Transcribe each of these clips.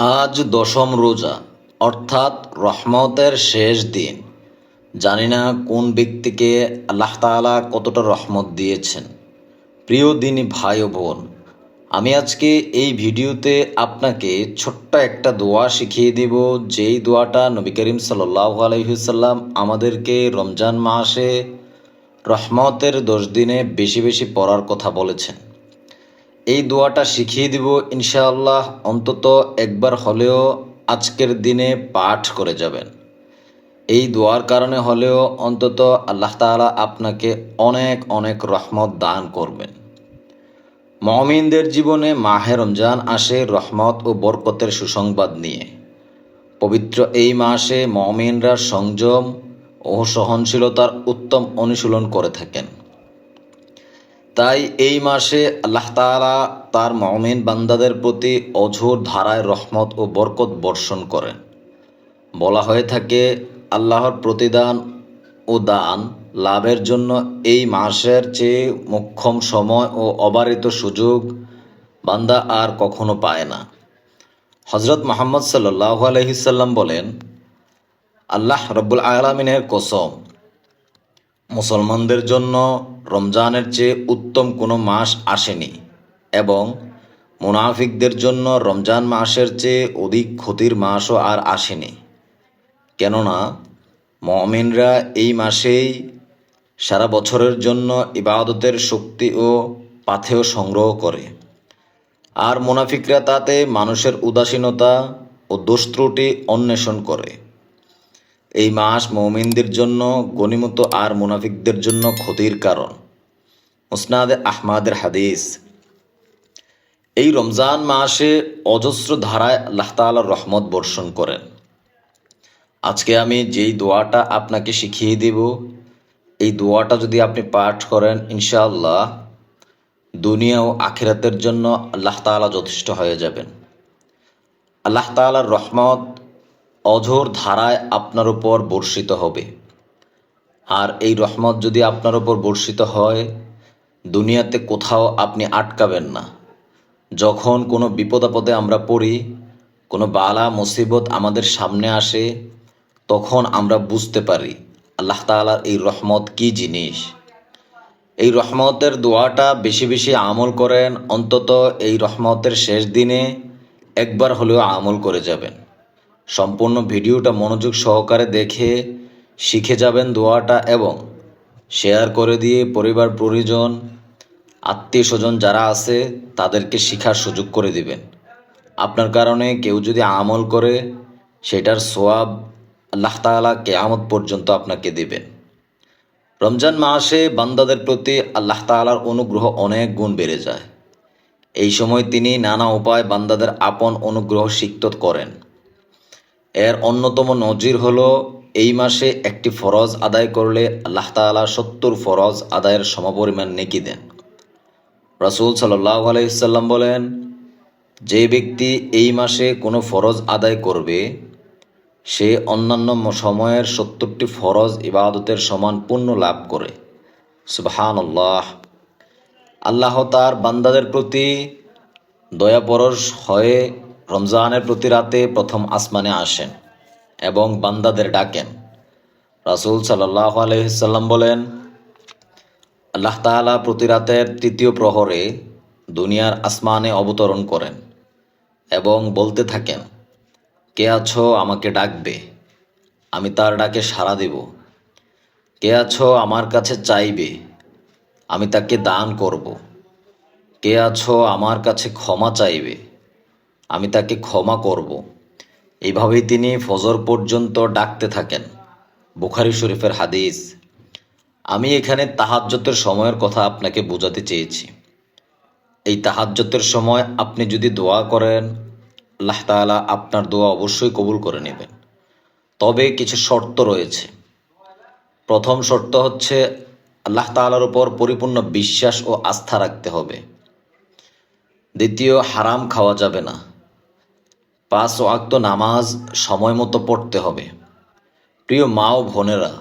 আজ দশম রোজা, অর্থাৎ রহমতের শেষ দিন। জানি না কোন ব্যক্তিকে আল্লাহ তাআলা কতটা রহমত দিয়েছেন। প্রিয় দিনী ভাই ও বোন, আমি আজকে এই ভিডিওতে আপনাকে ছোট্ট একটা দোয়া শিখিয়ে দিব, যেই দোয়াটা নবী করিম সাল্লাল্লাহু আলাইহি ওয়াসাল্লাম আমাদেরকে রমজান মাসে রহমতের 10 দিনে বেশি বেশি পড়ার কথা বলেছেন। এই দোয়াটা শিখিয়ে দিব ইনশাআল্লাহ। অন্তত একবার হলেও আজকের দিনে পাঠ করে যাবেন। এই দোয়ার কারণে হলেও অন্তত আল্লাহ তাআলা আপনাকে অনেক অনেক রহমত দান করবেন। মুমিনদের জীবনে মাহে রমজান আসে রহমত ও বরকতের সুসংবাদ নিয়ে। পবিত্র এই মাসে মুমিনরা সংযম ও সহনশীলতার উত্তম অনুশীলন করে থাকেন। তাই এই মাসে আল্লাহ তাআলা তার মুমিন বান্দাদের প্রতি অঝোর ধারায় রহমত ও বরকত বর্ষণ করেন। বলা হয়ে থাকে, আল্লাহর প্রতিদান ও দান লাভের জন্য এই মাসের চেয়ে মোক্ষম সময় ও অবারিত সুযোগ বান্দা আর কখনো পায় না। হযরত মুহাম্মদ সাল্লাল্লাহু আলাইহি সাল্লাম বলেন, আল্লাহ রব্বুল আলামিনের কসম, মুসলমানদের জন্য রমজানের চেয়ে উত্তম কোনো মাস আসেনি এবং মুনাফিকদের জন্য রমজান মাসের চেয়ে অধিক ক্ষতির মাসও আর আসেনি। কেননা মুমিনরা এই মাসেই সারা বছরের জন্য ইবাদতের শক্তি ও পাথেয় সংগ্রহ করে, আর মুনাফিকরা তাতে মানুষের উদাসীনতা ও দোষ ত্রুটি অন্বেষণ করে। এই মাস মুমিনদের জন্য গনিমত আর মুনাফিকদের জন্য ক্ষতির কারণ। মুসনাদে আহমাদের হাদিস। এই রমজান মাসে অজস্র ধারায় আল্লাহ তাআলা রহমত বর্ষণ করেন। আজকে আমি যেই দোয়াটা আপনাকে শিখিয়ে দেব, এই দোয়াটা যদি আপনি পাঠ করেন ইনশাআল্লাহ দুনিয়া ও আখিরাতের জন্য আল্লাহ তাআলা যথেষ্ট হয়ে যাবেন। আল্লাহ তাআলার রহমত অঝোর ধারায় আপনার উপর বর্ষিত হবে। আর এই রহমত যদি আপনার উপর বর্ষিত হয়, দুনিয়াতে কোথাও আপনি আটকাবেন না। যখন কোনো বিপদ আপদে আমরা পড়ি, কোনো বালা মুসিবত আমাদের সামনে আসে, তখন আমরা বুঝতে পারি আল্লাহ তাআলার এই রহমত কি জিনিস। এই রহমতের দোয়াটা বেশি বেশি আমল করেন। অন্তত এই রহমতের শেষ দিনে একবার হলেও আমল করে যাবেন। সম্পূর্ণ ভিডিওটা মনোযোগ সহকারে দেখে শিখে যাবেন দোয়াটা এবং শেয়ার করে দিয়ে পরিবার পরিজন আত্মীয় স্বজন যারা আছে তাদেরকে শিখার সুযোগ করে দিবেন। আপনার কারণে কেউ যদি আমল করে, সেটার সোয়াব আল্লাহ তাআলা কিয়ামত পর্যন্ত আপনাকে দিবেন। রমজান মাসে বান্দাদের প্রতি আল্লাহ তাআলার অনুগ্রহ অনেক গুণ বেড়ে যায়। এই সময় তিনি নানা উপায় বান্দাদের আপন অনুগ্রহ সিক্ত করেন। এর অন্যতম নজির হলো, এই মাসে একটি ফরজ আদায় করলে আল্লাহ তাআলা 70 ফরজ আদায়ের সমপরিমাণ নেকি দেন। রাসূল সাল্লাল্লাহু আলাইহি ওয়াসাল্লাম বলেন, যে ব্যক্তি এই মাসে কোনো ফরজ আদায় করবে, সে অন্যান্য সময়ের 70টি ফরজ ইবাদতের সমান পুণ্য লাভ করে। সুবহানাল্লাহ। আল্লাহ তার বান্দাদের প্রতি দয়াপরশ হয়ে রমজানের প্রতি রাতে প্রথম আসমানে আসেন এবং বান্দাদের ডাকেন। রাসূল সাল্লাল্লাহু আলাইহি ওয়াসাল্লাম বলেন, আল্লাহ তাআলা প্রতি রাতের 3য় প্রহরে দুনিয়ার আসমানে অবতরণ করেন এবং বলতে থাকেন, কে আছো আমাকে ডাকবে, আমি তার ডাকে সাড়া দেব। কে আছো আমার কাছে চাইবে, আমি তাকে দান করব। কে আছো আমার কাছে ক্ষমা চাইবে, আমি তাকে ক্ষমা করব। এইভাবেই তিনি ফজর পর্যন্ত ডাকতে থাকেন। বুখারী শরীফের হাদিস। আমি এখানে তাহাজ্জুদের সময়ের কথা আপনাকে বোঝাতে চেয়েছি। এই তাহাজ্জুদের সময় আপনি যদি দোয়া করেন, আল্লাহ তাআলা আপনার দোয়া অবশ্যই কবুল করে নেবেন। তবে কিছু শর্ত রয়েছে। প্রথম শর্ত হচ্ছে আল্লাহ তাআলার উপর পরিপূর্ণ বিশ্বাস ও আস্থা রাখতে হবে। দ্বিতীয়, হারাম খাওয়া যাবে না। 5 ওয়াক্ত নামাজ সময় মতো পড়তে হবে। প্রিয় মা ও বোনেরা,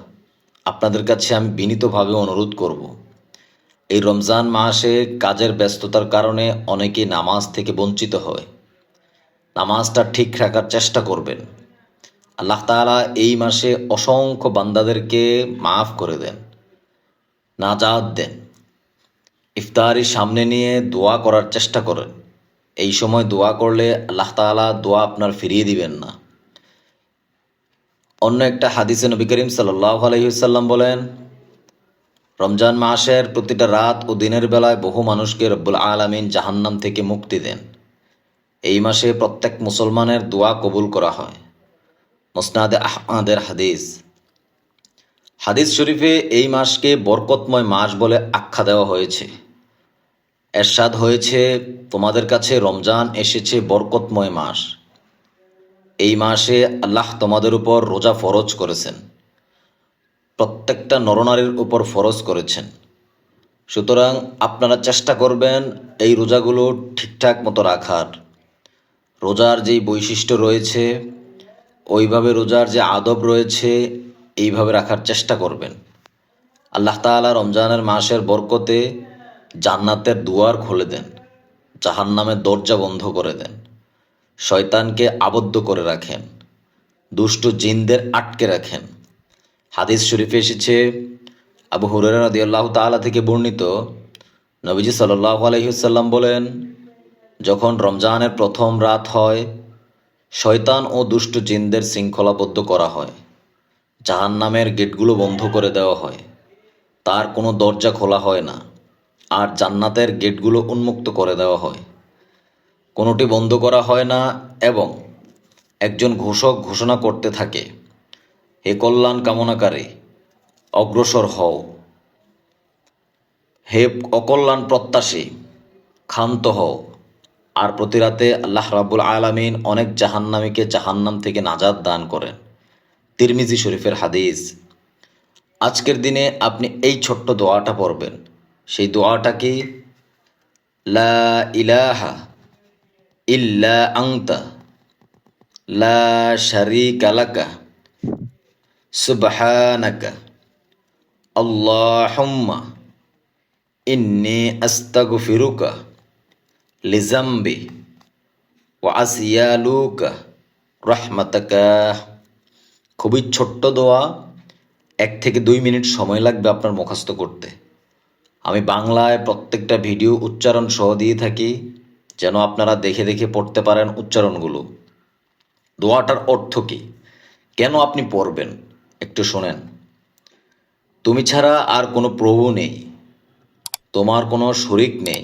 আপনাদের কাছে আমি বিনীতভাবে অনুরোধ করব, এই রমজান মাসে কাজের ব্যস্ততার কারণে অনেকেই নামাজ থেকে বঞ্চিত হয়। নামাজটা ঠিক রাখার চেষ্টা করবেন। আল্লাহ তাআলা এই মাসে অসংখ্য বান্দাদেরকে মাফ করে দেন, নাজাত দেন। ইফতারি সামনে নিয়ে দোয়া করার চেষ্টা করেন। এই সময় দোয়া করলে আল্লাহ তাআলা দোয়া আপনার ফিরিয়ে দিবেন না। অন্য একটা হাদিসে নবী করিম সাল্লাল্লাহু আলাইহি ওয়াসাল্লাম বলেন, রমজান মাসের প্রতিটা রাত ও দিনের বেলায় বহু মানুষকে রব্বুল আলামিন জাহান্নাম থেকে মুক্তি দেন। এই মাসে প্রত্যেক মুসলমানের দোয়া কবুল করা হয়। মুসনাদে আহমদের হাদিস। হাদিস শরীফে এই মাসকে বরকতময় মাস বলে আখ্যা দেওয়া হয়েছে। এরশাদ হয়েছে, তোমাদের কাছে রমজান এসেছে বরকতময় মাস। এই মাসে আল্লাহ তোমাদের উপর রোজা ফরজ করেছেন, প্রত্যেকটা নরনারীর উপর ফরজ করেছেন। সুতরাং আপনারা চেষ্টা করবেন এই রোজাগুলো ঠিকঠাক মতো রাখার। রোজার যেই বৈশিষ্ট্য রয়েছে, ওইভাবে রোজার যে আদব রয়েছে, এইভাবে রাখার চেষ্টা করবেন। আল্লাহ তাআলা রমজানের মাসের বরকতে জান্নাতের দুয়ার খুলে দেন, জাহান্নামের দরজা বন্ধ করে দেন, শয়তানকে আবদ্ধ করে রাখেন, দুষ্ট জিনদের আটকে রাখেন। হাদিস শরীফে এসেছে, আবু হুরায়রা রাদিয়াল্লাহু তাআলা থেকে বর্ণিত, নবীজি সাল্লাল্লাহু আলাইহি ওয়াসাল্লাম বলেন, যখন রমজানের প্রথম রাত হয়, শয়তান ও দুষ্ট জিনদের শৃঙ্খলাবদ্ধ করা হয়, জাহান্নামের গেটগুলো বন্ধ করে দেওয়া হয়, তার কোনো দরজা খোলা হয় না, আর জান্নাতের গেটগুলো উন্মুক্ত করে দেওয়া হয়, কোনোটি বন্ধ করা হয় না। এবং একজন ঘোষক ঘোষণা করতে থাকে, হে কল্যাণ কামনাকারী, অগ্রসর হও, হে অকল্যাণ প্রত্যাশী, ক্ষান্ত হও। আর প্রতি রাতে আল্লাহ রাব্বুল আলামিন অনেক জাহান্নামীকে জাহান্নাম থেকে নাজাত দান করেন। তিরমিজি শরীফের হাদিস। আজকের দিনে আপনি এই ছোট্ট দোয়াটা পড়বেন। সেই দোয়াটা কি? লা ইলাহা ইল্লা আনতা লা শারীকা লাকা সুবহানাকা আল্লাহুম্মা ইন্নী আস্তাগফিরুকা লিজাম্বি ওয়া আসিয়ালুকা রাহমাতাকা। খুবই ছোট্ট দোয়া, 1 থেকে 2 মিনিট সময় লাগবে আপনার মুখস্থ করতে। আমি বাংলায় প্রত্যেকটা ভিডিও উচ্চারণ সহ দিয়ে থাকি, যেন আপনারা দেখে দেখে পড়তে পারেন উচ্চারণগুলো। দোয়াটার অর্থ কি, কেন আপনি পড়বেন, একটু শোনেন। তুমি ছাড়া আর কোনো প্রভু নেই, তোমার কোনো শরিক নেই,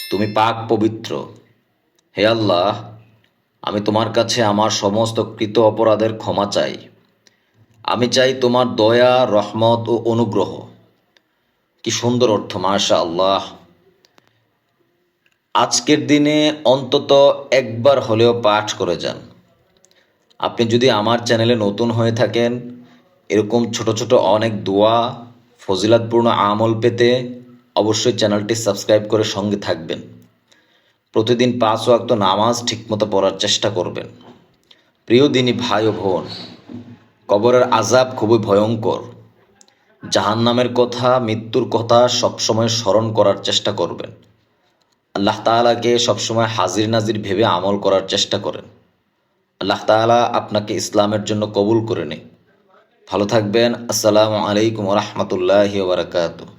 তুমি পাক পবিত্র। হে আল্লাহ, আমি তোমার কাছে আমার সমস্ত কৃত অপরাধের ক্ষমা চাই। আমি চাই তোমার দয়া, রহমত ও অনুগ্রহ। কি সুন্দর অর্থ, মাশাআল্লাহ। আজকের দিনে অন্তত একবার হলেও পাঠ করে যান। আপনি যদি আমার চ্যানেলে নতুন হয়ে থাকেন, এরকম ছোট ছোট অনেক দোয়া, ফজিলাতপূর্ণ আমল পেতে অবশ্যই চ্যানেলটি সাবস্ক্রাইব করে সঙ্গে থাকবেন। প্রতিদিন 5 ওয়াক্ত নামাজ ঠিকমতো পড়ার চেষ্টা করবেন। প্রিয় দিনী ভাই ও বোন, কবরের আযাব খুবই ভয়ঙ্কর। জাহান্নামের কথা, মৃত্যুর কথা সবসময় স্মরণ করার চেষ্টা করবেন। আল্লাহ তাআলাকে সবসময় হাজির নাজির ভেবে আমল করার চেষ্টা করেন। আল্লাহ তাআলা আপনাকে ইসলামের জন্য কবুল করে নিন। ভালো থাকবেন। আসসালামু আলাইকুম ওয়া রাহমাতুল্লাহি ওয়া বারাকাতুহু।